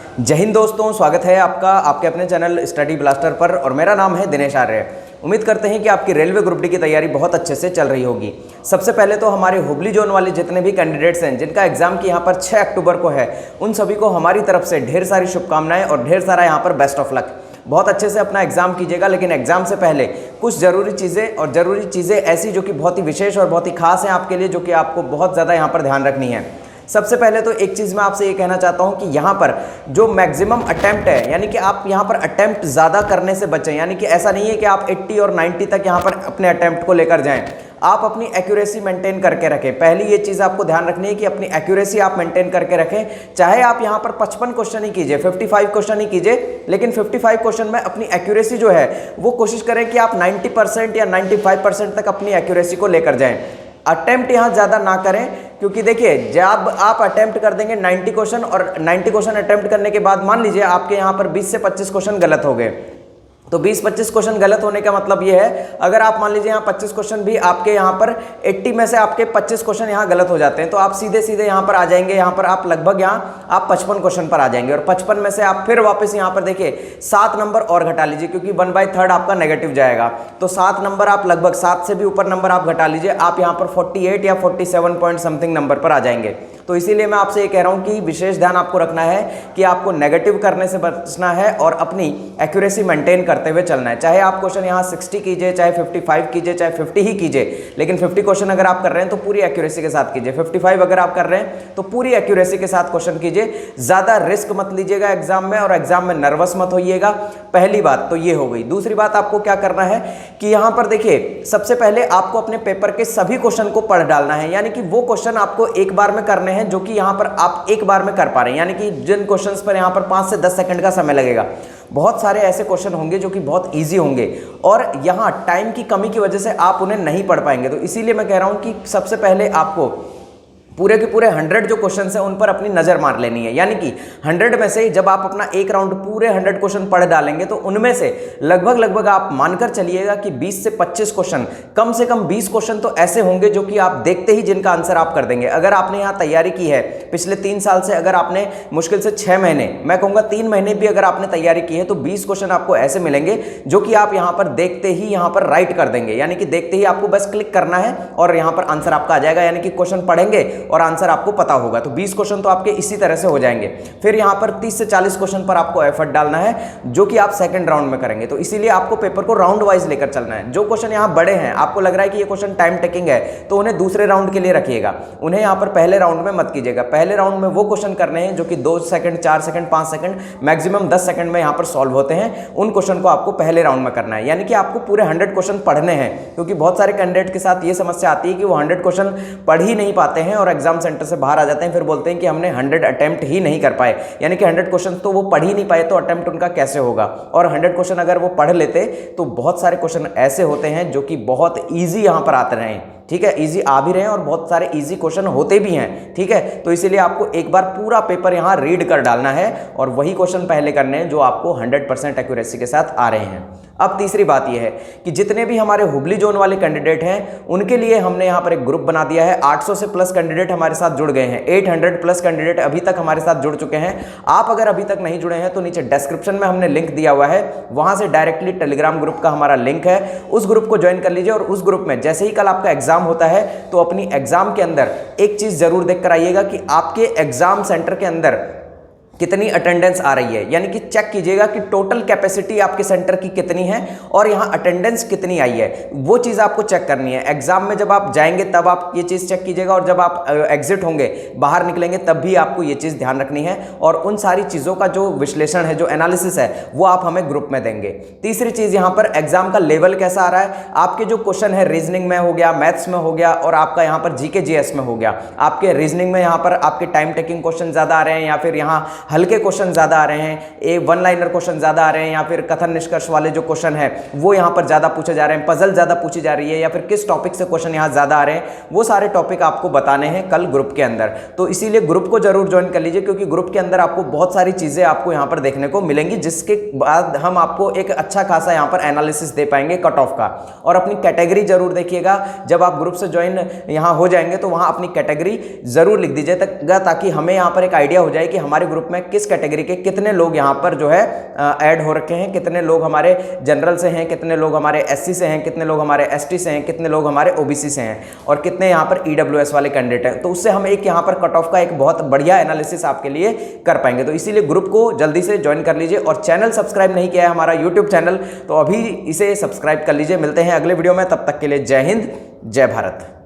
जय हिंद दोस्तों, स्वागत है आपका आपके अपने चैनल स्टडी ब्लास्टर पर और मेरा नाम है दिनेश आर्य। उम्मीद करते हैं कि आपकी रेलवे ग्रुप डी की तैयारी बहुत अच्छे से चल रही होगी। सबसे पहले तो हमारे हुबली जोन वाले जितने भी कैंडिडेट्स हैं जिनका एग्जाम की यहाँ पर 6 अक्टूबर को है, उन सभी को हमारी तरफ से ढेर सारी शुभकामनाएं और ढेर सारा यहाँ पर बेस्ट ऑफ लक। बहुत अच्छे से अपना एग्जाम कीजिएगा, लेकिन एग्जाम से पहले कुछ ज़रूरी चीज़ें ऐसी जो कि बहुत ही विशेष और बहुत ही खास हैं आपके लिए, जो कि आपको बहुत ज़्यादा यहाँ पर ध्यान रखनी है। सबसे पहले तो एक चीज़ मैं आपसे ये कहना चाहता हूँ कि यहाँ पर जो मैक्सिमम अटेम्प्ट है, यानी कि आप यहाँ पर अटेम्प्ट ज़्यादा करने से बचें। यानी कि ऐसा नहीं है कि आप 80 और 90 तक यहाँ पर अपने अटेम्प्ट को लेकर जाएं। आप अपनी एक्यूरेसी मेंटेन करके रखें। पहली ये चीज़ आपको ध्यान रखनी है कि अपनी एक्यूरेसी आप मेंटेन करके रखें। चाहे आप यहाँ पर 55 क्वेश्चन ही कीजिए, 55 क्वेश्चन ही कीजिए, लेकिन 55 क्वेश्चन में अपनी एक्यूरेसी जो है वो कोशिश करें कि आप 90% या 95% तक अपनी एक्यूरेसी को लेकर जाएं। अटेम्प्ट यहाँ ज़्यादा ना करें, क्योंकि देखिए जब आप अटेम्प्ट कर देंगे 90 क्वेश्चन और 90 क्वेश्चन अटेम्प्ट करने के बाद मान लीजिए आपके यहाँ पर 20 से 25 क्वेश्चन गलत हो गए, तो 20-25 क्वेश्चन गलत होने का मतलब ये है, अगर आप मान लीजिए यहाँ 25 क्वेश्चन भी आपके यहाँ पर 80 में से आपके 25 क्वेश्चन यहाँ गलत हो जाते हैं, तो आप सीधे सीधे यहाँ पर आ जाएंगे। यहाँ पर आप लगभग यहाँ आप 55 क्वेश्चन पर आ जाएंगे और 55 में से आप फिर वापस यहाँ पर देखिए 7 नंबर और घटा लीजिए, क्योंकि 1/3 आपका नेगेटिव जाएगा। तो 7 नंबर आप लगभग 7 से भी ऊपर नंबर आप घटा लीजिए, आप यहाँ पर 48 या 47 पॉइंट समथिंग नंबर पर आ जाएंगे। तो इसीलिए मैं आपसे ये कह रहा हूँ कि विशेष ध्यान आपको रखना है कि आपको नेगेटिव करने से बचना है और अपनी एक्यूरेसी मेंटेन करते हुए चलना है। चाहे आप क्वेश्चन यहाँ 60 कीजिए, चाहे 55 कीजिए, चाहे 50 ही कीजिए, लेकिन 50 क्वेश्चन अगर आप कर रहे हैं तो पूरी एक्यूरेसी के साथ कीजिए। 55 अगर आप कर रहे हैं तो पूरी एक्यूरेसी के साथ क्वेश्चन कीजिए। ज़्यादा रिस्क मत लीजिएगा एग्जाम में और एग्जाम में नर्वस मत होइएगा। पहली बात तो ये हो गई। दूसरी बात आपको क्या करना है कि यहाँ पर देखिए सबसे पहले आपको अपने पेपर के सभी क्वेश्चन को पढ़ डालना है, यानी कि वो क्वेश्चन आपको एक बार में करने हैं जो कि यहाँ पर आप एक बार में कर पा रहे हैं। यानी कि जिन क्वेश्चंस पर यहाँ पर 5 से 10 सेकंड का समय लगेगा, बहुत सारे ऐसे क्वेश्चन होंगे जो कि बहुत इजी होंगे और यहाँ टाइम की कमी की वजह से आप उन्हें नहीं पढ़ पाएंगे। तो इसीलिए मैं कह रहा हूँ कि सबसे पहले आपको पूरे के पूरे 100 जो क्वेश्चन हैं उन पर अपनी नज़र मार लेनी है। यानी कि 100 में से जब आप अपना एक राउंड पूरे 100 क्वेश्चन पढ़ डालेंगे तो उनमें से लगभग आप मानकर चलिएगा कि 20 से 25 क्वेश्चन, कम से कम 20 क्वेश्चन तो ऐसे होंगे जो कि आप देखते ही जिनका आंसर आप कर देंगे। अगर आपने यहाँ तैयारी की है पिछले 3 साल से, अगर आपने मुश्किल से 6 महीने, मैं कहूँगा 3 महीने भी अगर आपने तैयारी की है, तो 20 क्वेश्चन आपको ऐसे मिलेंगे जो कि आप यहाँ पर देखते ही यहाँ पर राइट कर देंगे। यानी कि देखते ही आपको बस क्लिक करना है और यहाँ पर आंसर आपका आ जाएगा। यानी कि क्वेश्चन पढ़ेंगे और आंसर आपको पता होगा। तो 20 क्वेश्चन तो आपके इसी तरह से हो जाएंगे। फिर यहाँ पर 30 से 40 क्वेश्चन पर आपको एफर्ट डालना है, जो कि आप सेकंड राउंड में करेंगे। तो इसीलिए आपको पेपर को राउंड वाइज लेकर चलना है। जो क्वेश्चन यहाँ बड़े हैं, आपको लग रहा है कि ये क्वेश्चन टाइम टेकिंग है, तो उन्हें दूसरे राउंड के लिए रखिएगा, उन्हें यहाँ पर पहले राउंड में मत कीजिएगा। पहले राउंड में वो क्वेश्चन करने हैं जो कि 2 second, 4 second, 5 second, maximum 10 second में यहाँ पर सॉल्व होते हैं। उन क्वेश्चन को आपको पहले राउंड में करना है। यानी कि आपको पूरे 100 क्वेश्चन पढ़ने हैं, क्योंकि बहुत सारे कैंडिडेट के साथ ये समस्या आती है कि वो 100 क्वेश्चन पढ़ ही नहीं पाते हैं और एग्जाम सेंटर से बाहर आ जाते हैं, फिर बोलते हैं कि हमने 100 अटेम्प्ट ही नहीं कर पाए। यानी कि 100 क्वेश्चन तो वो पढ़ ही नहीं पाए, तो अटेम्प्ट उनका कैसे होगा। और 100 क्वेश्चन अगर वो पढ़ लेते तो बहुत सारे क्वेश्चन ऐसे होते हैं जो कि बहुत ईजी यहाँ पर आते रहे। ठीक है, इजी आ भी रहे हैं और बहुत सारे इजी क्वेश्चन होते भी हैं। ठीक है, तो इसीलिए आपको एक बार पूरा पेपर यहाँ रीड कर डालना है और वही क्वेश्चन पहले करने हैं जो आपको 100% एक्यूरेसी के साथ आ रहे हैं। अब तीसरी बात यह है कि जितने भी हमारे हुबली जोन वाले कैंडिडेट हैं उनके लिए हमने यहाँ पर एक ग्रुप बना दिया है। 800 से प्लस कैंडिडेट हमारे साथ जुड़ गए हैं। 800 प्लस कैंडिडेट अभी तक हमारे साथ जुड़ चुके हैं। आप अगर अभी तक नहीं जुड़े हैं तो नीचे डिस्क्रिप्शन में हमने लिंक दिया हुआ है, वहां से डायरेक्टली टेलीग्राम ग्रुप का हमारा लिंक है, उस ग्रुप को ज्वाइन कर लीजिए। और उस ग्रुप में जैसे ही कल आपका एग्जाम होता है तो अपनी एग्जाम के अंदर एक चीज जरूर देख कर आइएगा कि आपके एग्जाम सेंटर के अंदर कितनी अटेंडेंस आ रही है। यानी कि चेक कीजिएगा कि टोटल कैपेसिटी आपके सेंटर की कितनी है और यहाँ अटेंडेंस कितनी आई है। वो चीज़ आपको चेक करनी है। एग्जाम में जब आप जाएंगे तब आप ये चीज़ चेक कीजिएगा और जब आप एग्जिट होंगे, बाहर निकलेंगे, तब भी आपको ये चीज़ ध्यान रखनी है। और उन सारी चीज़ों का जो विश्लेषण है, जो एनालिसिस है, वो आप हमें ग्रुप में देंगे। तीसरी चीज़, यहाँ पर एग्जाम का लेवल कैसा आ रहा है। आपके जो क्वेश्चन है रीजनिंग में हो गया, मैथ्स में हो गया और आपका यहाँ पर जीके जीएस में हो गया। आपके रीजनिंग में यहाँ पर आपके टाइम टेकिंग क्वेश्चन ज़्यादा आ रहे हैं या फिर यहाँ हल्के क्वेश्चन ज़्यादा आ रहे हैं, एक वन लाइनर क्वेश्चन ज़्यादा आ रहे हैं या फिर कथन निष्कर्ष वाले जो क्वेश्चन है वो यहाँ पर ज़्यादा पूछे जा रहे हैं, पजल ज़्यादा पूछी जा रही है, या फिर किस टॉपिक से क्वेश्चन यहाँ ज़्यादा आ रहे हैं, वो सारे टॉपिक आपको बताने हैं कल ग्रुप के अंदर। तो इसीलिए ग्रुप को जरूर ज्वाइन कर लीजिए, क्योंकि ग्रुप के अंदर आपको बहुत सारी चीज़ें आपको यहाँ पर देखने को मिलेंगी, जिसके बाद हम आपको एक अच्छा खासा यहाँ पर एनालिसिस दे पाएंगे कट ऑफ का। और अपनी कैटेगरी जरूर देखिएगा, जब आप ग्रुप से ज्वाइन यहाँ हो जाएंगे तो वहाँ अपनी कैटेगरी जरूर लिख दीजिएगा, ताकि हमें यहाँ पर एक आइडिया हो जाए कि हमारे ग्रुप में में किस कैटेगरी के कितने लोग यहाँ पर जो है ऐड हो रखे हैं, कितने लोग हमारे जनरल से हैं, कितने लोग हमारे एससी से हैं, कितने लोग हमारे एसटी से हैं, कितने लोग हमारे ओबीसी से हैं और कितने यहाँ पर ईडब्ल्यूएस वाले कैंडिडेट हैं। तो उससे हम एक यहाँ पर कट ऑफ का एक बहुत बढ़िया एनालिसिस आपके लिए कर पाएंगे। तो इसीलिए ग्रुप को जल्दी से ज्वाइन कर लीजिए और चैनल सब्सक्राइब नहीं किया है हमारा यूट्यूब चैनल तो अभी इसे सब्सक्राइब कर लीजिए। मिलते हैं अगले वीडियो में, तब तक के लिए जय हिंद, जय भारत।